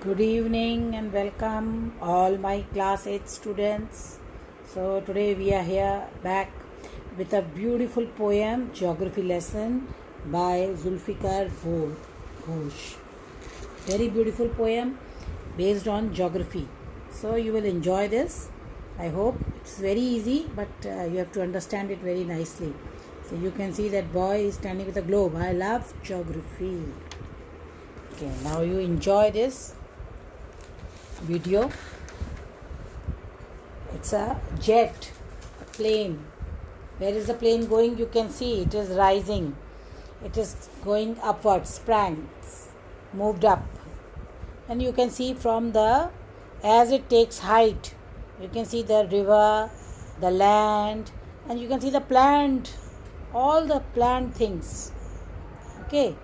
Good evening and welcome all my class 8 students. So today we are here back with a beautiful poem, geography lesson by Zulfikar Ghosh. Very beautiful poem based on geography. So you will enjoy this. I hope it's very easy, but you have to understand it very nicely. So you can see that boy is standing with a globe. I love geography. Okay, now you enjoy this video. It's a jet, a plane. Where is the plane going? You can see it is rising. It is going upwards, sprang, moved up. And you can see from as it takes height, you can see the river, the land, and you can see the plant, all the plant things. Okay.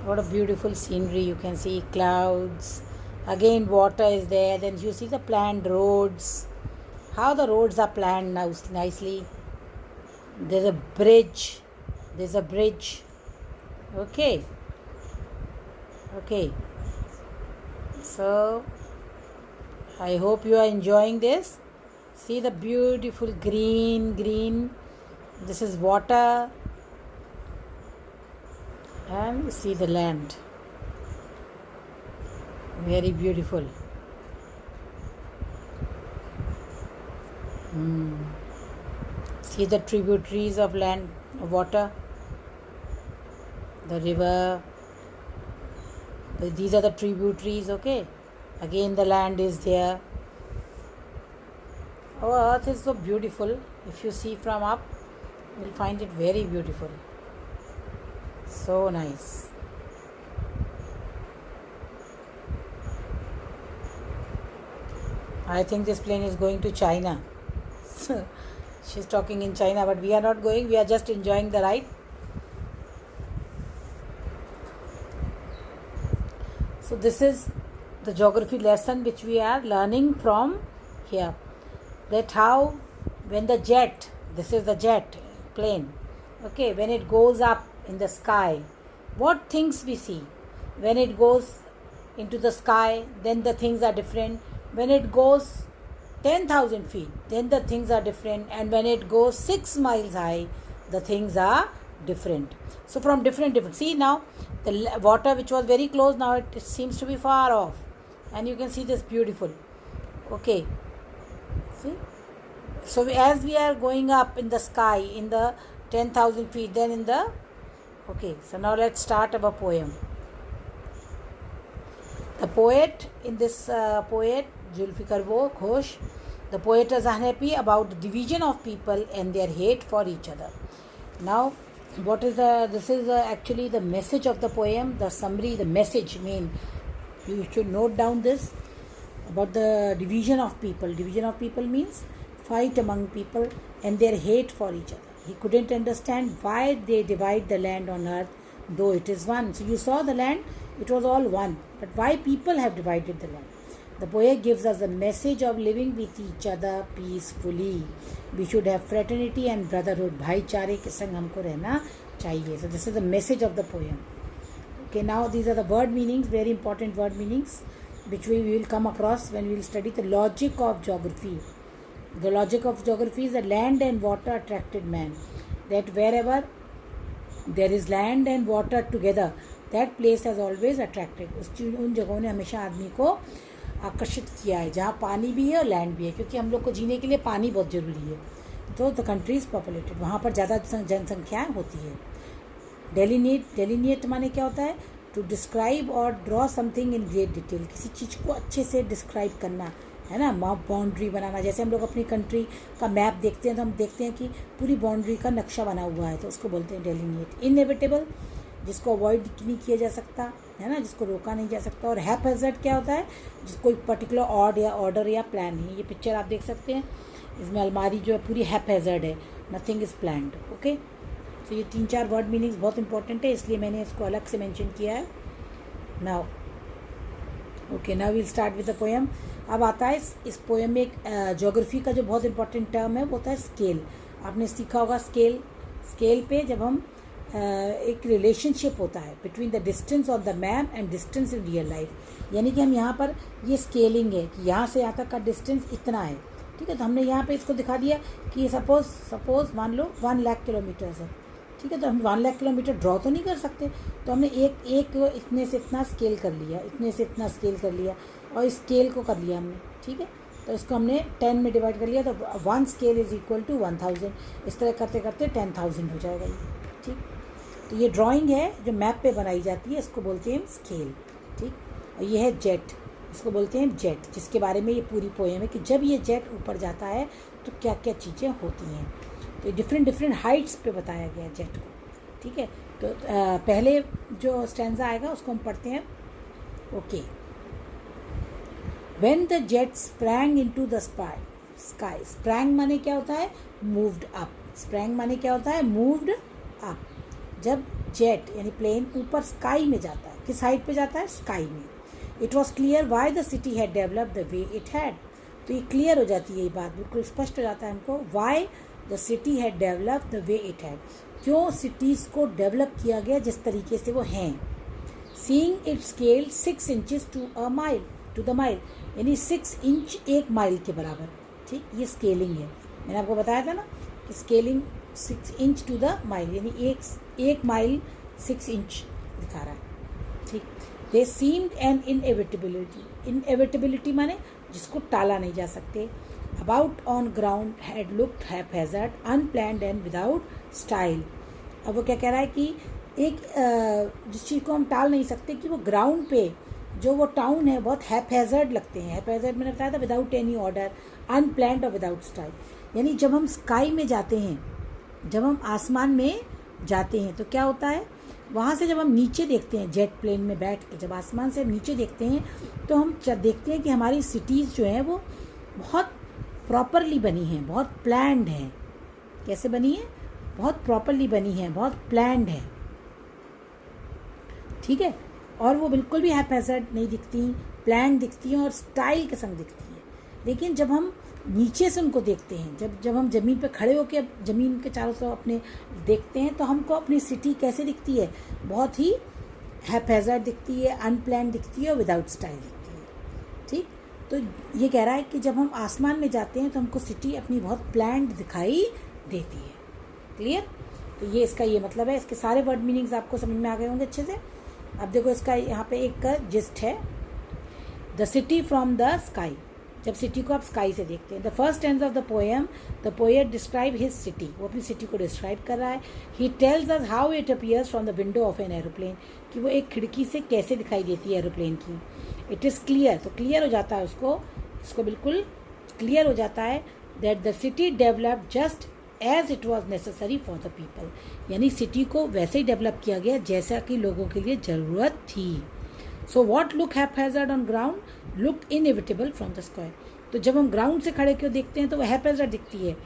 What a beautiful scenery. You can see clouds, again water is there, then you see the planned roads, how the roads are planned now nicely. There's a bridge, okay, so I hope you are enjoying this. See the beautiful green, this is water, and you see the land, very beautiful. See the tributaries of land, water, the river, these are the tributaries. Okay, again the land is there. Our earth is so beautiful. If you see from up, you will find it very beautiful. So nice. I think this plane is going to China. She's talking in China, but we are not going. We are just enjoying the ride. So this is the geography lesson which we are learning from here. That how when the jet, this is the jet plane. Okay, when it goes up in the sky, what things we see? When it goes into the sky, then the things are different. When it goes 10,000 feet, then the things are different. And when it goes 6 miles high, the things are different. So from different. See now, the water which was very close, now it seems to be far off. And you can see this beautiful. Okay. See? So as we are going up in the sky, in the 10,000 feet, then in the... Okay, so now let's start our poem. The poet, in this poet, Zulfikar Ghosh, the poet is unhappy about the division of people and their hate for each other. Now, what is this is actually the message of the poem, the summary, the message. You should note down this about the division of people. Division of people means fight among people and their hate for each other. He couldn't understand why they divide the land on earth, though it is one. So you saw the land, it was all one. But why people have divided the land? The poet gives us the message of living with each other peacefully. We should have fraternity and brotherhood. भाईचारे के संग हमको रहना चाहिए. So this is the message of the poem. Okay, now these are the word meanings, very important word meanings, which we will come across when we will study the logic of geography. The logic of geography is that land and water attracted man. That wherever there is land and water together, that place has always attracted. उन जगहों ने हमेशा आदमी को आकर्षित किया है जहाँ पानी भी है और लैंड भी है, क्योंकि हम लोग को जीने के लिए पानी बहुत ज़रूरी है. तो द कंट्री इज़ पॉपुलेटेड, वहाँ पर ज़्यादा जनसंख्या होती है. डेलिनिएट माने क्या होता है? टू डिस्क्राइब और draw something in great detail. किसी चीज़ को अच्छे से डिस्क्राइब करना है ना, बाउंड्री बनाना. जैसे हम लोग अपनी कंट्री का मैप देखते हैं तो हम देखते हैं कि पूरी बाउंड्री का नक्शा बना हुआ है, तो उसको बोलते हैं डेलिनिएट. इनएविटेबल, जिसको अवॉइड नहीं किया जा सकता है ना, जिसको रोका नहीं जा सकता. और हैपहैज़र्ड क्या होता है? जिसको कोई पर्टिकुलर ऑर्डर या प्लान नहीं. ये पिक्चर आप देख सकते हैं, इसमें अलमारी जो है पूरी हैपहैज़र्ड है, नथिंग इज़ प्लान्ड. ओके, तो ये 3-4 वर्ड मीनिंग्स बहुत इंपॉर्टेंट है, इसलिए मैंने इसको अलग से मेंशन किया है. Now will start with the poem. अब आता है इस पोएम में एक ज्योग्राफी का जो बहुत इंपॉर्टेंट टर्म है वो होता है स्केल. आपने सीखा होगा स्केल पे जब हम एक रिलेशनशिप होता है between the distance on the map and distance in real life. यानी कि हम यहाँ पर ये स्केलिंग है कि यहाँ से यहाँ तक का डिस्टेंस इतना है, ठीक है। तो हमने यहाँ पे इसको दिखा दिया कि सपोज मान लो 1 लाख किलोमीटर है, ठीक है। तो हम 1 लाख किलोमीटर ड्रॉ तो नहीं कर सकते, तो हमने एक इतने से इतना स्केल कर लिया, इतने से इतना स्केल कर लिया और इस स्केल को कर लिया हमने, ठीक है। तो इसको हमने 10 में डिवाइड कर लिया, तो 1 स्केल इज इक्वल टू 1000। इस तरह करते करते 10,000 हो जाएगा ये, ठीक। तो ये ड्राइंग है जो मैप पे बनाई जाती है, इसको बोलते हैं स्केल, ठीक। और ये है जेट, इसको बोलते हैं जेट, जिसके बारे में ये पूरी पोएम है कि जब ये जेट ऊपर जाता है तो क्या क्या चीज़ें होती हैं। तो डिफरेंट हाइट्स पे बताया गया है जेट को, ठीक है। तो पहले जो स्टैंजा आएगा उसको हम पढ़ते हैं। Okay, when the jet sprang into the sky. Sprang माने क्या होता है? Moved up. स्प्रैंग माने क्या होता है? Moved up. जब जेट यानी प्लेन ऊपर स्काई में जाता है, किस हाइट पे जाता है? स्काई में। It was clear why the city had developed the way it had. तो ये क्लियर हो जाती है, ये बात बिल्कुल स्पष्ट हो जाता है हमको। Why the city had developed the way it had, क्यों सिटीज़ को डेवलप किया गया जिस तरीके से वो हैं। Seeing it scale 6 inches to the mile, यानी 6 इंच 1 माइल के बराबर, ठीक। ये स्केलिंग है, मैंने आपको बताया था ना कि scaling 6 inch to the mile, यानी एक माइल 6 इंच दिखा रहा है, ठीक। दे सीम्ड एन इनएविटेबिलिटी माने जिसको टाला नहीं जा सकते। About on ground had looked haphazard unplanned and without style. अब वो क्या कह रहा है कि एक जिस चीज़ को हम टाल नहीं सकते कि वो ग्राउंड पे जो वो टाउन है बहुत हैपहैज़र्ड लगते हैं। हैपहैज़र्ड मैंने बताया था विदाउट एनी ऑर्डर, अनप्लैन्ड और विदाउट स्टाइल। यानी जब हम स्काई में जाते हैं, जब हम आसमान में जाते हैं तो क्या होता है, वहाँ से जब हम नीचे देखते हैं जेट प्लेन में बैठ के, जब आसमान से हम नीचे देखते हैं तो हम देखते हैं कि हमारी सिटीज़ जो हैं वो बहुत प्रॉपरली बनी हैं, बहुत प्लैंड हैं। कैसे बनी है? बहुत प्रॉपरली बनी है, बहुत प्लैंड है, ठीक है। और वो बिल्कुल भी हैपहैज़र्ड नहीं दिखती, प्लैंड दिखती हैं और स्टाइल के संग दिखती हैं। लेकिन जब हम नीचे से उनको देखते हैं, जब हम ज़मीन पे खड़े होकर ज़मीन के चारों तरफ अपने देखते हैं तो हमको अपनी सिटी कैसे दिखती है? बहुत ही हैपहैज़र्ड दिखती है, अनप्लैन्ड दिखती है और विदाउट स्टाइल दिखती है, ठीक। तो ये कह रहा है कि जब हम आसमान में जाते हैं तो हमको सिटी अपनी बहुत प्लैंड दिखाई देती है। क्लियर? तो ये इसका ये मतलब है। इसके सारे वर्ड मीनिंग्स आपको समझ में आ गए होंगे अच्छे से। अब देखो इसका यहाँ पे एक का जिस्ट है, the city from the sky. जब सिटी को आप स्काई से देखते हैं। The first tense of the poem, the poet describe his city, वो अपनी सिटी को डिस्क्राइब कर रहा है। He tells us how it appears from the window of an aeroplane, कि वो एक खिड़की से कैसे दिखाई देती है एरोप्लेन की। इट इज़ क्लियर, तो क्लियर हो जाता है उसको बिल्कुल क्लियर हो जाता है that the city develop just as it was necessary for the people, यानी सिटी को वैसे ही डेवलप किया गया जैसा कि लोगों के लिए ज़रूरत थी। So what look haphazard on ground look inevitable from the sky. तो जब हम ग्राउंड से खड़े क्यों देखते हैं तो वो हैपहैज़र्ड दिखती है,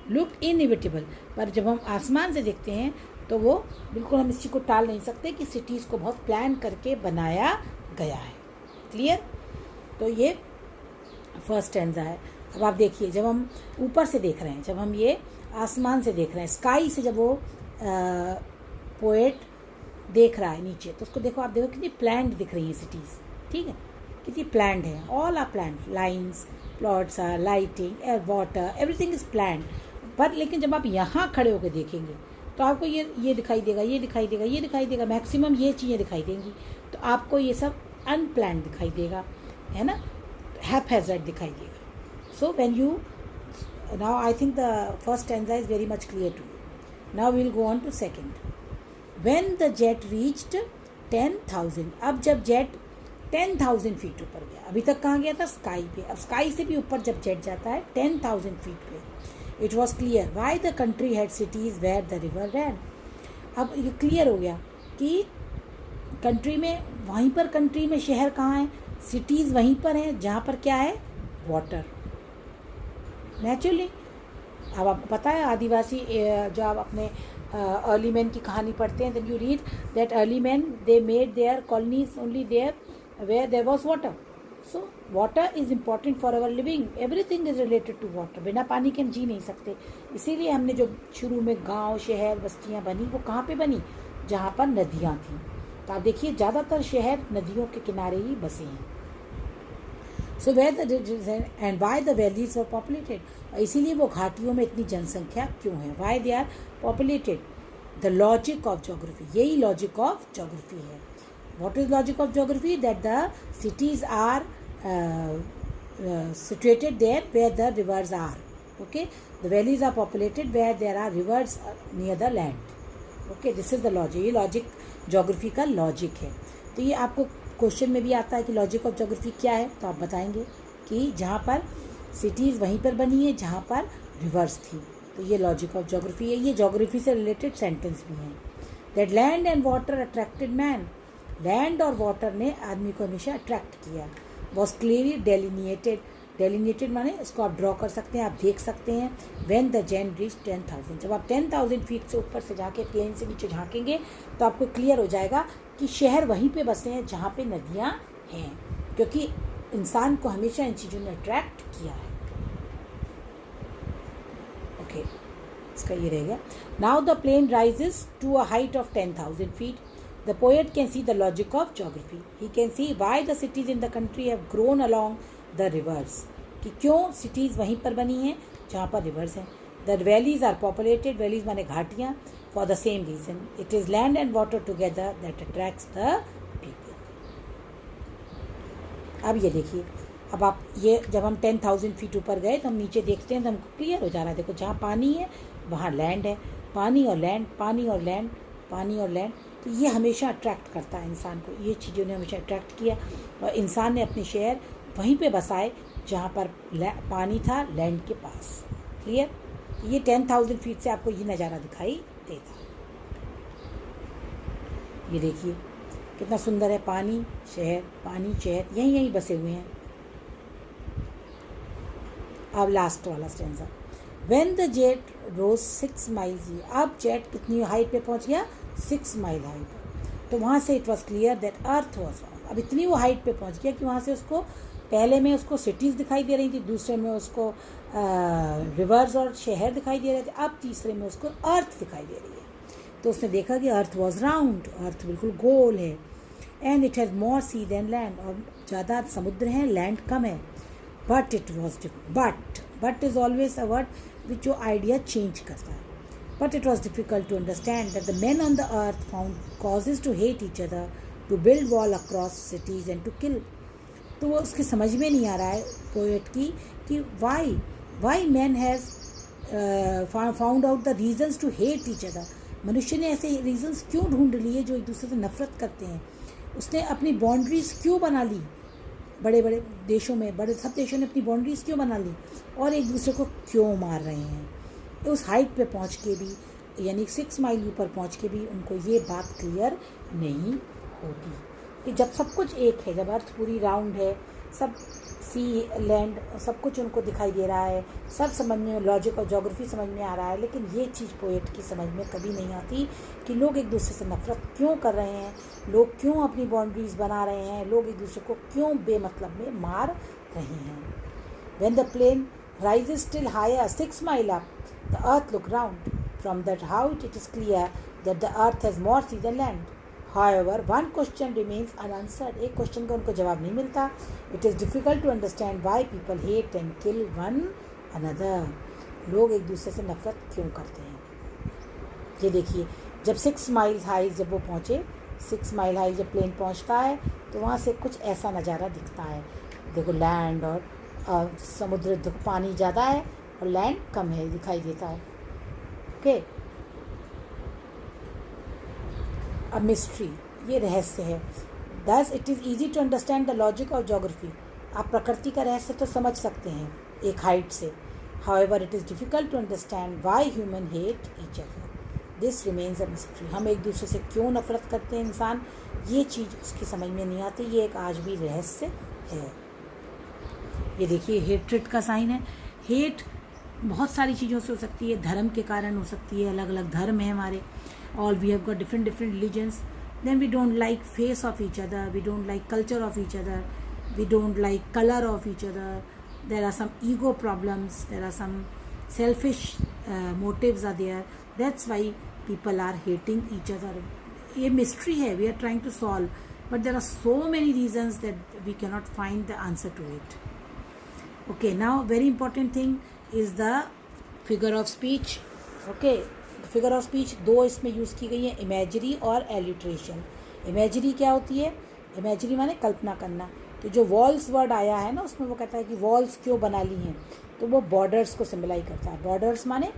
लुक इनएविटेबल। पर जब हम आसमान से देखते हैं तो वो बिल्कुल हम इस चीज़ को टाल नहीं सकते कि सिटीज़ को बहुत प्लान करके बनाया गया है। क्लियर? तो ये फर्स्ट स्टैंजा है। अब आप देखिए, जब हम ऊपर से देख रहे हैं, जब हम ये आसमान से देख रहे हैं, स्काई से जब वो पोएट देख रहा है नीचे, तो उसको देखो, आप देखो कितनी प्लैंड दिख रही है सिटीज़, ठीक है, कितनी प्लैंड है। All are planned, lines, plots are, lighting, air, water, everything is planned. पर लेकिन जब आप यहाँ खड़े होकर देखेंगे तो आपको ये दिखाई देगा, ये दिखाई देगा, ये दिखाई देगा, मैक्सिमम ये चीज़ें दिखाई देंगी। तो आपको ये सब अनप्लैंड दिखाई देगा, है ना, हैपहैज़र्ड दिखाई देगा। So when you now I think the first stanza is very much clear to you. Now we will go on to second. When the jet reached 10,000, अब जब जेट 10,000 फीट ऊपर गया, अभी तक कहाँ गया था? स्काई पे। अब स्काई से भी ऊपर जब जेट जाता है 10,000 फीट पे, it was clear why the country had cities where the river ran. अब ये क्लियर हो गया कि कंट्री में, वहीं पर कंट्री में शहर कहाँ है? सिटीज़ वहीं पर हैं जहाँ पर क्या है? Water, naturally. अब आपको पता है आदिवासी, जो आप अपने अर्ली मैन की कहानी पढ़ते हैं, then you read that early man they made their colonies only there where there was water. So water is important for our living, everything is related to water. बिना पानी के हम जी नहीं सकते। इसीलिए हमने जो शुरू में गांव, शहर, बस्तियां बनी, वो कहाँ पे बनी? जहाँ पर नदियाँ थीं। तो आप देखिए ज़्यादातर शहर नदियों के किनारे ही बसे हैं। So and why the valleys were populated, इसीलिए वो घाटियों में इतनी जनसंख्या क्यों है? Why they are populated? The logic of geography, यही लॉजिक ऑफ जोग्राफी है। What is logic of geography? That the cities are situated there where the rivers are. Okay, the valleys are populated where there are rivers near the land. Okay, this is the logic. ये logic geography का logic है। तो ये आपको question में भी आता है कि लॉजिक ऑफ जोग्राफी क्या है, तो आप बताएंगे कि जहाँ पर सिटीज़ वहीं पर बनी है जहाँ पर रिवर्स थी। तो ये लॉजिक ऑफ जोग्राफी है। ये जोग्राफी से रिलेटेड सेंटेंस भी हैं। That land and water attracted man, land और वाटर ने आदमी को हमेशा अट्रैक्ट किया। वॉज क्लियरली डेलिनिएटेड, डेलिनिएटेड माने इसको आप ड्रॉ कर सकते हैं, आप देख सकते हैं। व्हेन द जैन रीच 10,000, जब आप 10,000 फीट से ऊपर से जाके प्लेन से नीचे झाँकेंगे तो आपको क्लियर हो जाएगा कि शहर वहीं पे बसे हैं जहाँ पे नदियाँ हैं, क्योंकि इंसान को हमेशा इन चीज़ों ने अट्रैक्ट किया है। ओके, इसका ये रहेगा। Now the plane rises to a height of 10,000 feet. The poet can see the logic of geography. He can see why the cities in the country have grown along the rivers. कि क्यों cities वहीं पर बनी हैं जहाँ पर rivers हैं. The valleys are populated. Valleys माने घाटियाँ. For the same reason, it is land and water together that attracts the people. अब ये देखिए, अब आप ये जब हम 10,000 फीट ऊपर गए तो हम नीचे देखते हैं तो हमको क्लियर हो जा रहा है. देखो जहाँ पानी है वहाँ लैंड है. पानी और लैंड, पानी और लैंड, पानी और लैंड. तो ये हमेशा अट्रैक्ट करता है इंसान को. ये चीज़ों ने हमेशा अट्रैक्ट किया और इंसान ने अपने शहर वहीं पे बसाए जहाँ पर पानी था लैंड के पास. क्लियर. ये 10,000 फीट से आपको ये नज़ारा दिखाई देता. ये देखिए कितना सुंदर है. पानी शहर, पानी शहर, यहीं यहीं बसे हुए हैं. अब लास्ट वाला stanza. When the jet rose 6 miles, अब जेट कितनी हाइट पे पहुंच गया? 6 माइल हाइट. तो वहाँ से it was clear that earth was round. अब इतनी वो हाइट पे पहुंच गया कि वहाँ से उसको पहले में उसको सिटीज़ दिखाई दे रही थी, दूसरे में उसको रिवर्स और शहर दिखाई दे रहे थे, अब तीसरे में उसको अर्थ दिखाई दे रही है. तो उसने देखा कि अर्थ वॉज राउंड, अर्थ बिल्कुल गोल है. And it has more sea than land, और ज़्यादा समुद्र हैं, लैंड कम है. But it was but is always a word which जो आइडिया चेंज करता है. But it was difficult to understand that the men on the earth found causes to hate each other, to build wall across cities and to kill. तो वो उसकी समझ में नहीं आ रहा है पोएट की कि why men has found out the reasons to hate each other. मनुष्य ने ऐसे रीजंस क्यों ढूंढ लिए जो एक दूसरे से नफरत करते हैं. उसने अपनी बाउंड्रीज क्यों बना ली. बड़े बड़े देशों में, बड़े सब देशों ने अपनी बाउंड्रीज क्यों बना ली और एक दूसरे को क्यों मार रहे हैं. उस हाइट पे पहुंच के भी, यानी 6 माइल ऊपर पहुंच के भी उनको ये बात क्लियर नहीं होती कि जब सब कुछ एक है, जब अर्थ पूरी राउंड है, सब सी लैंड सब कुछ उनको दिखाई दे रहा है, सब समझ में, लॉजिक और ज्योग्राफी समझ में आ रहा है, लेकिन ये चीज़ पोएट की समझ में कभी नहीं आती कि लोग एक दूसरे से नफरत क्यों कर रहे हैं, लोग क्यों अपनी बाउंड्रीज बना रहे हैं, लोग एक दूसरे को क्यों बेमतलब में मार रहे हैं. When the plane rises still higher 6 miles up, the earth look round. From that height it is clear that the earth has more sea than land. However, one question remains unanswered. एक question का उनको जवाब नहीं मिलता. It is difficult to understand why people hate and kill one another. लोग एक दूसरे से नफरत क्यों करते हैं. ये देखिए, जब 6 माइल्स हाई जब वो पहुँचे, 6 माइल हाई जब प्लेन पहुँचता है तो वहाँ से कुछ ऐसा नज़ारा दिखता है. देखो लैंड और समुद्र, पानी ज़्यादा है और लैंड कम है, दिखाई देता है. ओके. अब मिस्ट्री, ये रहस्य है. Thus it is easy to understand the logic of geography. आप प्रकृति का रहस्य तो समझ सकते हैं एक हाइट से. However it is difficult to understand why human hate each other. This remains a mystery. हम एक दूसरे से क्यों नफरत करते हैं इंसान, ये चीज़ उसकी समझ में नहीं आती. ये एक आज भी रहस्य है. ये देखिए हेट्रेड का साइन है. हेट बहुत सारी चीज़ों से हो सकती है. धर्म के कारण हो सकती है, अलग अलग धर्म है हमारे. All we have got different religions. Then we don't like face of each other, we don't like culture of each other, we don't like colour of each other. There are some ego problems, there are some selfish motives are there. That's why people are hating each other. ये mystery है, we are trying to solve, but there are so many reasons that we can not find the answer to it. Okay, now very important thing is the figure of speech. Okay, figure of speech दो इसमें use की गई है, imagery और alliteration. Imagery क्या होती है? Imagery माने कल्पना करना. तो जो वॉल्स वर्ड आया है ना, उसमें वो कहता है कि वॉल्स क्यों बना ली हैं, तो वो बॉर्डर्स को सिम्बलाइज करता है. बॉर्डर्स माने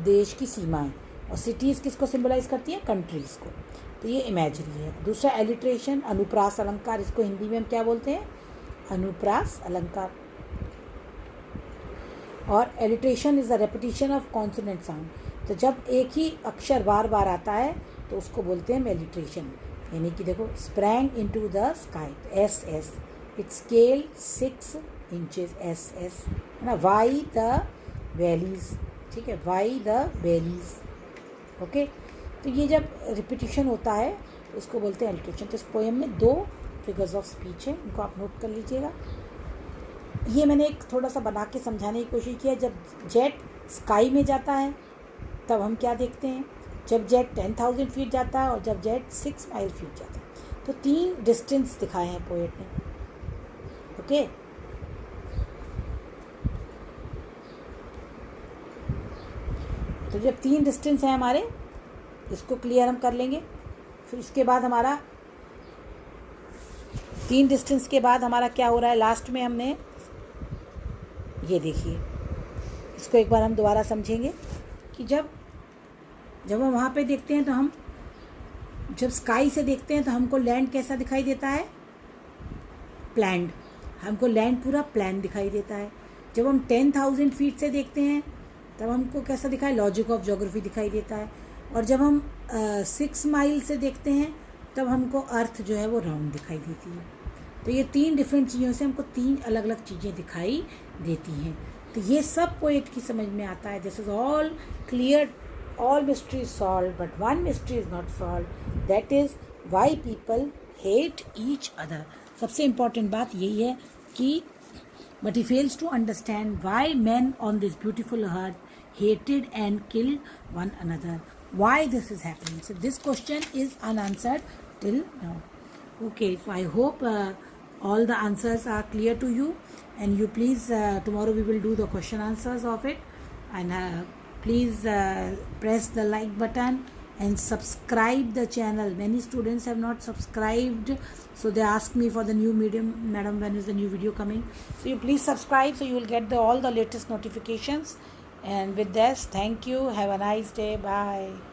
देश की सीमाएं, और सिटीज़ किसको सिम्बलाइज करती है? कंट्रीज़ को. तो ये इमेजरी है. दूसरा एलिट्रेशन, अनुप्रास अलंकार. इसको हिंदी में हम क्या बोलते हैं? अनुप्रास अलंकार. और alliteration is the repetition of consonant sound. तो जब एक ही अक्षर बार बार आता है तो उसको बोलते हैं एलिट्रेशन. यानी कि देखो, sprang into the sky, S S, it's scale 6 inches, S S है ना. वाई द वैलीज, ठीक है, वाई द वैलीज. ओके, तो ये जब रिपीटिशन होता है तो इसको बोलते हैं एलिट्रेशन. तो इस पोएम में 2 फिगर्स ऑफ स्पीच है, इनको आप नोट कर लीजिएगा. ये मैंने एक थोड़ा सा बना के समझाने की कोशिश की है. जब जेट स्काई में जाता है तब हम क्या देखते हैं? जब जेट 10,000 फीट जाता है और जब जेट 6 माइल फीट जाता है. तो 3 डिस्टेंस दिखाए हैं पोएट ने. ओके, तो जब 3 डिस्टेंस हैं हमारे, इसको क्लियर हम कर लेंगे. फिर इसके बाद हमारा 3 डिस्टेंस के बाद हमारा क्या हो रहा है? लास्ट में हमने ये देखिए, इसको एक बार हम दोबारा समझेंगे कि जब हम वहाँ पे देखते हैं तो हम जब स्काई से देखते हैं तो हमको लैंड कैसा दिखाई देता है? प्लैन्ड. हमको लैंड पूरा प्लान दिखाई देता है. जब हम 10,000 फीट से देखते हैं तब हमको कैसा दिखाई? लॉजिक ऑफ ज्योग्राफी दिखाई देता है. और जब हम 6 माइल से देखते हैं तब हमको अर्थ जो है वो राउंड दिखाई देती है. तो ये 3 डिफरेंट चीज़ों से हमको 3 अलग अलग चीज़ें दिखाई देती हैं. तो ये सब पोएट की समझ में आता है. This is all clear, all mystery solve, but one mystery is not solve, that is why people hate each other. सबसे इम्पॉर्टेंट बात यही है कि but he fails to understand why man on this beautiful earth hated and killed one another. Why this is happening? So this question is unanswered till now. Okay, so I hope all the answers are clear to you, and you please tomorrow we will do the question answers of it, and please press the like button and subscribe the channel. Many students have not subscribed, so they ask me for the new medium, madam, when is the new video coming? So you please subscribe so you will get all the latest notifications. And with this, thank you. Have a nice day. Bye.